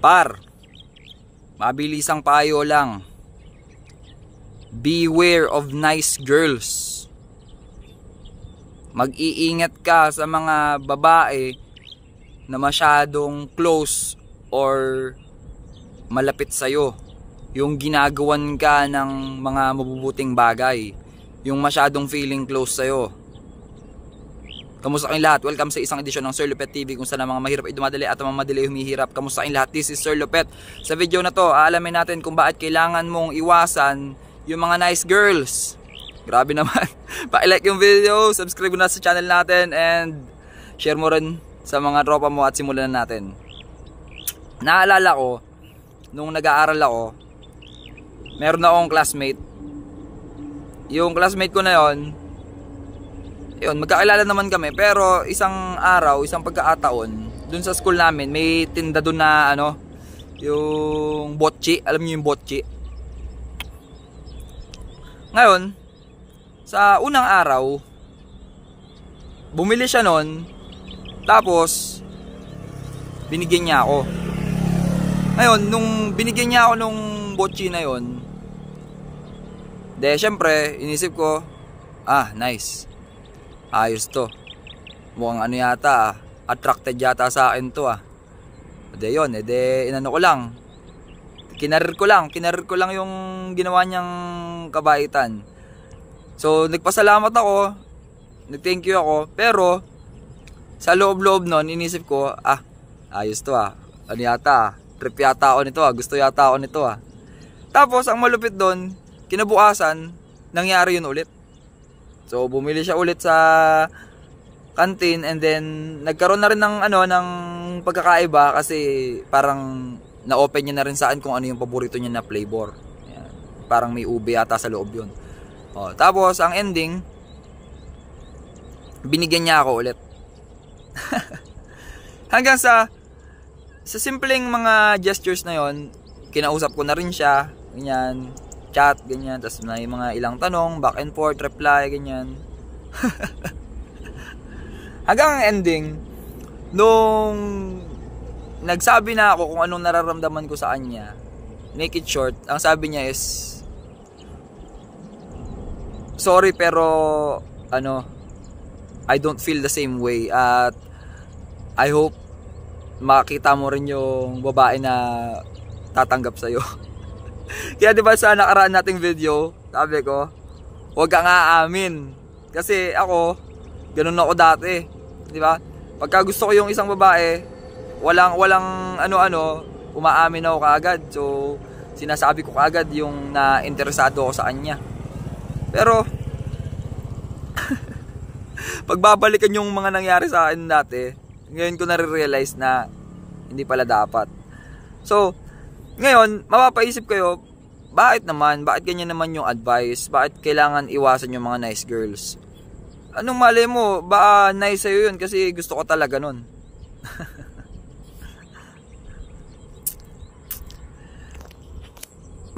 Par, mabilisang payo lang. Beware of nice girls. Mag-iingat ka sa mga babae na masyadong close or malapit sa'yo. Yung ginagawan ka ng mga mabubuting bagay. Yung masyadong feeling close sa'yo. Kamusta kayong lahat? Welcome sa isang edisyon ng Sir Lupet TV kung saan ang mga mahirap ay dumadali at ang mga madali humihirap. Kamusta kayong lahat? This is Sir Lupet. Sa video na to, aalamin natin kung bakit kailangan mong iwasan yung mga nice girls. Grabe naman. Pa-like yung video, subscribe na sa channel natin, and share mo rin sa mga tropa mo at simulan na natin. Naalala ko, nung nag-aaral ako, meron akong classmate. Yung classmate ko na yon, magkakilala naman kami, pero isang araw, isang pagkakataon, dun sa school namin, may tinda dun na yung botchi. Alam niyo yung botchi? Ngayon, sa unang araw, bumili siya nun, tapos binigyan niya ako. Ngayon, nung binigyan niya ako nung botchi na yon, syempre, inisip ko, nice. Ayos to. Mukhang yata, attracted yata sa akin to . Inano ko lang. Kinarir ko lang yung ginawa niyang kabaitan. So, nagpasalamat ako, nag-thank you ako, pero sa loob-loob nun, inisip ko, ayos to . Trip yata ako nito . Gusto yata ako nito . Tapos, ang malupit doon, kinabukasan, nangyari yun ulit. So, bumili siya ulit sa canteen, and then nagkaroon na rin ng pagkakaiba kasi parang na-open niya na rin saan kung ano yung paborito niya na flavor. Ayan. Parang may ube yata sa loob yun. Tapos, ang ending, binigyan niya ako ulit. Hanggang sa simpleng mga gestures na yon, kinausap ko na rin siya, ganyan, chat, ganyan, tapos may mga ilang tanong, back and forth, reply, ganyan. Hanggang ang ending, nung nagsabi na ako kung anong nararamdaman ko sa kanya, make it short, ang sabi niya is, sorry pero, I don't feel the same way, at I hope makita mo rin yung babae na tatanggap sa'yo. Kaya diba sa nakaraan nating video, sabi ko, huwag kang aamin. Kasi ako, ganun ako dati. Diba? Pagka gusto ko yung isang babae, walang umaamin ako kaagad. So, sinasabi ko kaagad yung na-interesado ako sa kanya. Pero, pagbabalikan yung mga nangyari sa akin dati, ngayon ko na-realize na hindi pala dapat. So, ngayon, mapapaisip kayo, bakit ganyan naman yung advice? Bakit kailangan iwasan yung mga nice girls? Anong mali mo? Baka nice sa'yo yun kasi gusto ko talaga nun.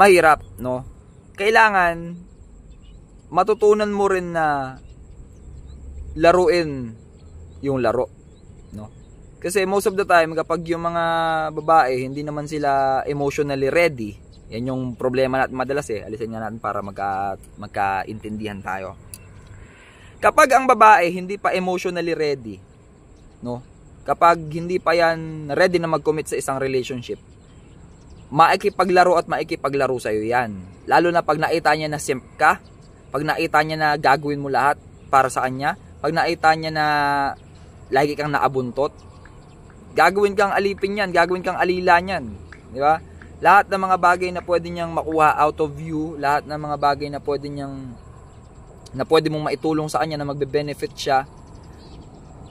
Mahirap, no? Kailangan matutunan mo rin na laruin yung laro, no? Kasi most of the time, kapag yung mga babae, hindi naman sila emotionally ready, yan yung problema natin madalas alisin nga natin para magkaintindihan tayo. Kapag ang babae hindi pa emotionally ready, no? Kapag hindi pa yan ready na mag-commit sa isang relationship, maikipaglaro at maikipaglaro sa'yo yan. Lalo na pag nakita niya na simp ka, pag nakita niya na gagawin mo lahat para sa kanya, pag nakita niya na lagi kang naabuntot, gagawin kang alipin yan, gagawin kang alila yan. Di ba? Lahat ng mga bagay na pwede niyang makuha out of you, lahat ng mga bagay na pwede mong maitulong sa kanya na magbe-benefit siya,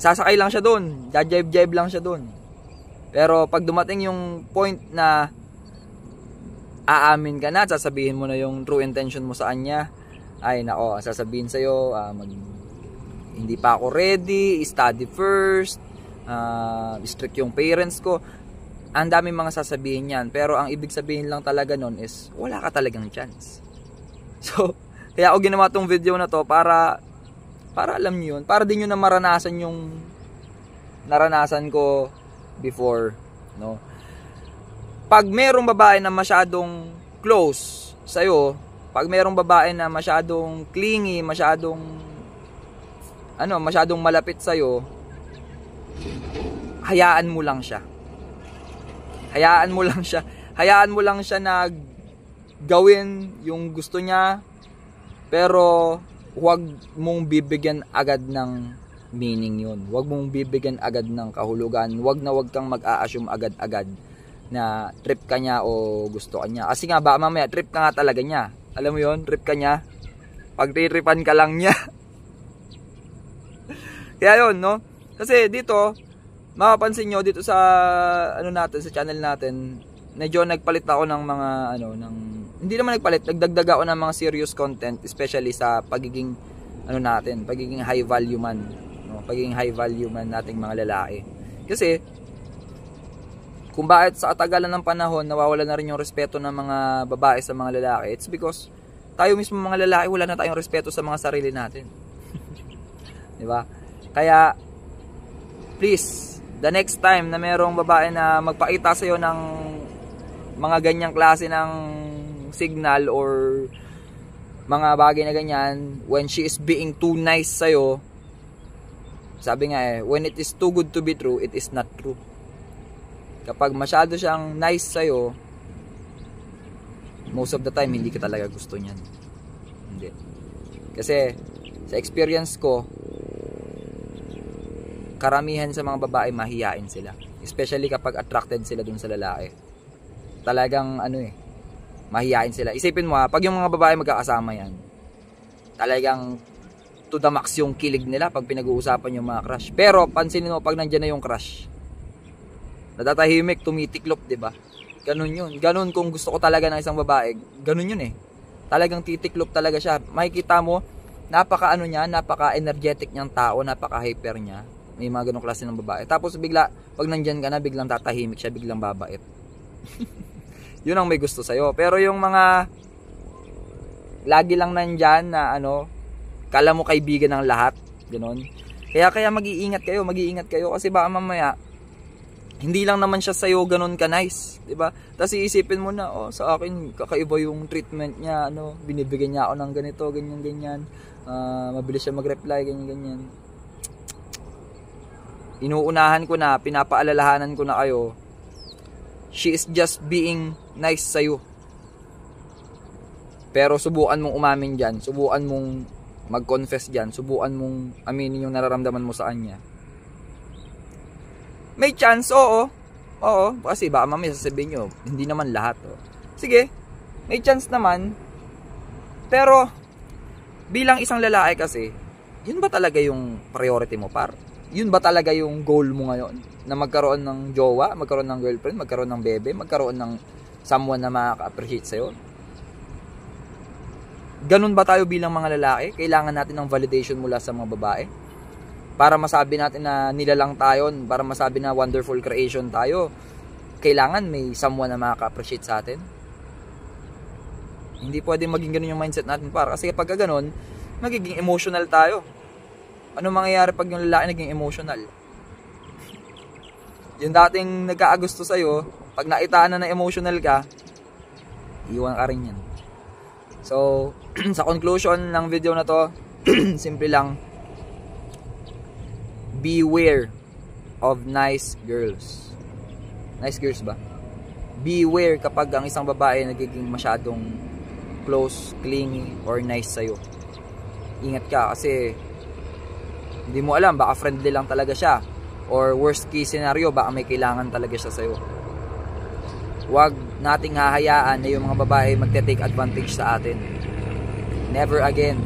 sasakay lang siya doon, jajibe lang siya doon. Pero pag dumating yung point na aamin ka na, sasabihin mo na yung true intention mo sa kanya, ay nako, sasabihin sa'yo, hindi pa ako ready, study first, strict yung parents ko. Ang daming mga sasabihin yan, pero ang ibig sabihin lang talaga nun is wala ka talagang chance. So, kaya ako ginawa tong video na to para alam niyo yun, para din nyo na maranasan yung naranasan ko before, no? pag merong babae na masyadong close sa'yo, pag merong babae na masyadong clingy, masyadong malapit sa'yo, hayaan mo lang siya. Hayaan mo lang siya na gawin yung gusto niya, pero huwag mong bibigyan agad ng meaning yun. Huwag mong bibigyan agad ng kahulugan. Huwag kang mag-a-assume agad-agad na trip ka niya o gusto ka niya. Kasi nga, baka mamaya trip ka nga talaga niya. Alam mo yun, trip ka niya. Pagtritripan ka lang niya. Kaya yun, no? Kasi dito, makapansin nyo dito sa sa channel natin, medyo nagpalit ako ng mga hindi naman nagpalit, nagdagdag ako ng mga serious content, especially sa pagiging pagiging high value man, no? Pagiging high value man nating mga lalaki. Kasi kung bakit sa katagalan ng panahon nawawala na rin yung respeto ng mga babae sa mga lalaki, it's because tayo mismo mga lalaki wala na tayong respeto sa mga sarili natin. 'Di ba? Kaya please, the next time na merong babae na magpakita sa iyo ng mga ganyang klase ng signal or mga bagay na ganyan, when she is being too nice sa'yo, sabi nga when it is too good to be true, it is not true. Kapag masyado siyang nice sa'yo, most of the time, hindi ka talaga gusto niyan. Hindi. Kasi, sa experience ko, karamihan sa mga babae, mahiyain sila. Especially kapag attracted sila dun sa lalaki. Talagang, mahiyain sila. Isipin mo pag yung mga babae magkakasama yan, talagang to the max yung kilig nila pag pinag-uusapan yung mga crush. Pero pansinin mo pag nandiyan na yung crush, natatahimik, tumitiklop, 'di ba? Ganun yun. Ganun kung gusto ko talaga ng isang babae, ganun yun Talagang titiklop talaga siya. Makikita mo, napaka-energetic niyang tao, napaka-hyper niya. May mga ganung klase ng babae. Tapos bigla, pag nandiyan ka na, biglang tatahimik siya, biglang babait. Yun ang may gusto sa'yo. Pero yung mga lagi lang nandyan na kala mo kaibigan ng lahat, gano'n. Kaya mag-iingat kayo kasi baka mamaya hindi lang naman siya sa'yo gano'n ka nice, 'di ba? Tapos iisipin mo na, sa akin kakaiba yung treatment niya, binibigyan niya ako ng ganito, ganyan. Mabilis siya mag-reply, ganyan. Inuunahan ko na, pinapaalalahanan ko na kayo, she is just being nice sa'yo. Pero subukan mong umamin dyan, subukan mong mag-confess dyan, subukan mong aminin yung nararamdaman mo sa kanya. May chance, oo, kasi baka mamaya sasabihin nyo, hindi naman lahat. Sige, may chance naman, pero bilang isang lalaki kasi, yun ba talaga yung priority mo, par? Yun ba talaga yung goal mo ngayon? Na magkaroon ng jowa, magkaroon ng girlfriend, magkaroon ng bebe, magkaroon ng someone na makaka-appreciate sa'yo? Ganun ba tayo bilang mga lalaki? Kailangan natin ng validation mula sa mga babae? Para masabi natin na nilalang tayo, para masabi na wonderful creation tayo, kailangan may someone na makaka-appreciate sa atin? Hindi pwedeng maging ganun yung mindset natin, para kasi kapag ganun, magiging emotional tayo. Ano mangyayari pag yung lalaki naging emotional? Yung dating nagkaagusto sa'yo, pag naitaan na emotional ka, iwan ka rin yan. So, sa conclusion ng video na to, simple lang, beware of nice girls. Nice girls ba? Beware kapag ang isang babae nagiging masyadong close, clingy, or nice sa'yo. Ingat ka kasi hindi mo alam, baka friendly lang talaga siya. Or worst case scenario, baka may kailangan talaga siya sa'yo. Huwag nating hahayaan na yung mga babae magte-take advantage sa atin. Never again.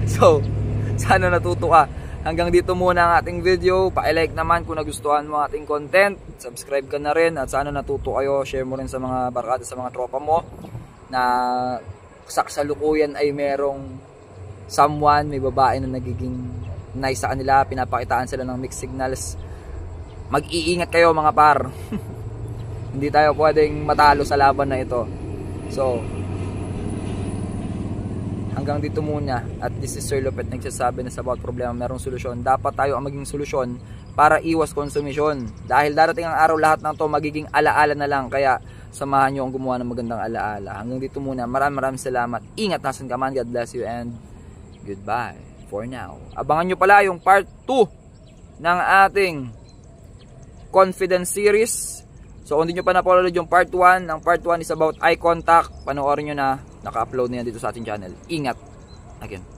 So, sana natuto ka. Hanggang dito muna ang ating video. Pa-like naman kung nagustuhan mo ating content. Subscribe ka na rin. At sana natuto kayo. Share mo rin sa mga barkada, sa mga tropa mo. Na sa kasalukuyan ay merong someone, may babae na nagiging nice sa kanila, pinapakitaan sila ng mixed signals. Mag-iingat kayo mga par. Hindi tayo pwedeng matalo sa laban na ito. So, hanggang dito muna. At this is Sir Lopet nagsasabi na sa bawat problema merong solusyon. Dapat tayo ang maging solusyon para iwas konsumisyon. Dahil darating ang araw, lahat ng to magiging alaala na lang. Kaya samahan nyo ang gumawa ng magandang alaala. Hanggang dito muna. Maraming salamat. Ingat, nasan ka man. God bless you and goodbye for now. Abangan nyo pala yung part 2 ng ating confidence series. So kung hindi nyo pa napanood yung part 1, ang part 1 is about eye contact. Panoorin nyo na. Naka-upload na yan dito sa ating channel. Ingat. Again.